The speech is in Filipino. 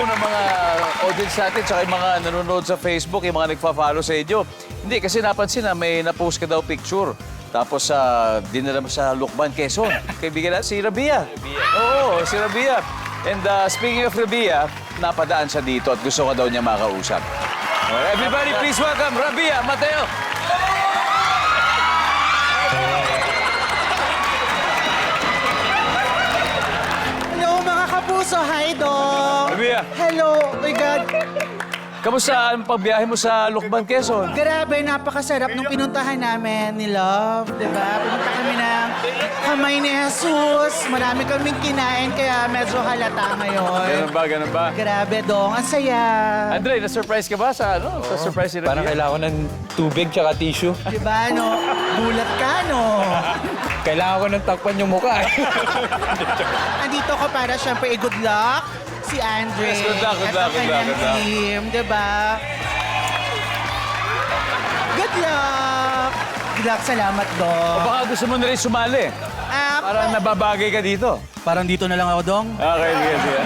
ng mga audience natin, tsaka yung mga nanonood sa Facebook, yung mga nagpa-follow sa inyo. Hindi, kasi napansin na may na-post ka daw picture. Tapos dinala mo sa Lukban, Quezon. Kaibigan na, si Rabia. Oo, si Rabia. And speaking of Rabia, napadaan siya dito at gusto ka daw niya makausap. Alright, everybody, please welcome Rabia Mateo. Hello mga kapuso, hi Dong! Rabia, Hello, oh my God! kamusta ang pagbiyahe mo sa Lukban, Quezon? Grabe, napakasarap nung pinuntahan namin ni Love, di ba? Pumunta kami ng Kamay ni Jesus. Marami kaming kinain, kaya medyo halata ngayon. Ganun ba? Grabe, Dong. Ang saya. Andre, na-surprise ka ba sa sa surprise ni Rabia? Parang kailangan ko ng tubig tsaka tissue. Di ba, no? Gulat ka, no? Kailangan ko ng takpan yung mukha. Andito ko para syempre, good luck si Andre. Yes, good luck, good at luck, ang good luck, kanyang good luck. team, di ba? Good luck! Good luck, salamat, Dong. O baka gusto mo na rin sumali. Parang nababagay ka dito. Parang dito na lang ako, Dong. Okay, sige.